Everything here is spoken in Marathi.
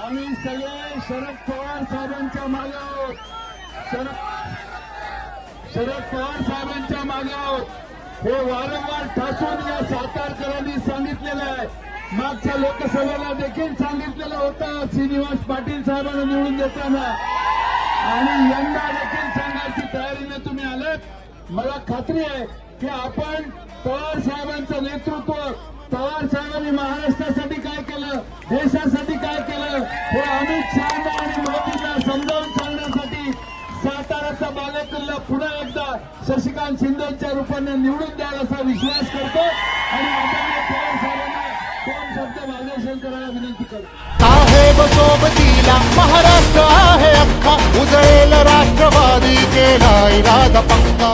आम्ही सगळे शरद पवार साहेबांच्या मागे आहोत. शरद पवार साहेबांच्या मागे आहोत. हे वारंवार ठासून या सातारकरांनी सांगितलेलं आहे. मागच्या लोकसभेला देखील सांगितलेलं होतं श्रीनिवास पाटील साहेबांना निवडून देताना, आणि यंदा देखील सांगायची तयारीने तुम्ही आलेत. मला खात्री आहे की आपण पवार साहेबांचं नेतृत्व, पवार साहेबांनी महाराष्ट्रासाठी काय केलं, देशासाठी काय केलं, हे अमित शहाना आणि मोदींना समजावून सांगण्यासाठी साताराचा बालेकिल्ला पुन्हा एकदा शशिकांत शिंदेच्या रूपाने निवडून द्याल असा विश्वास करतो. आणि आदरणीय पवार साहेबांना दोन शब्द मार्गदर्शन करायला विनंती करतो. साहेब सोबतीला महाराष्ट्र आहे अख्खा, उजळेल राष्ट्रवादी केला इरादा पक्का.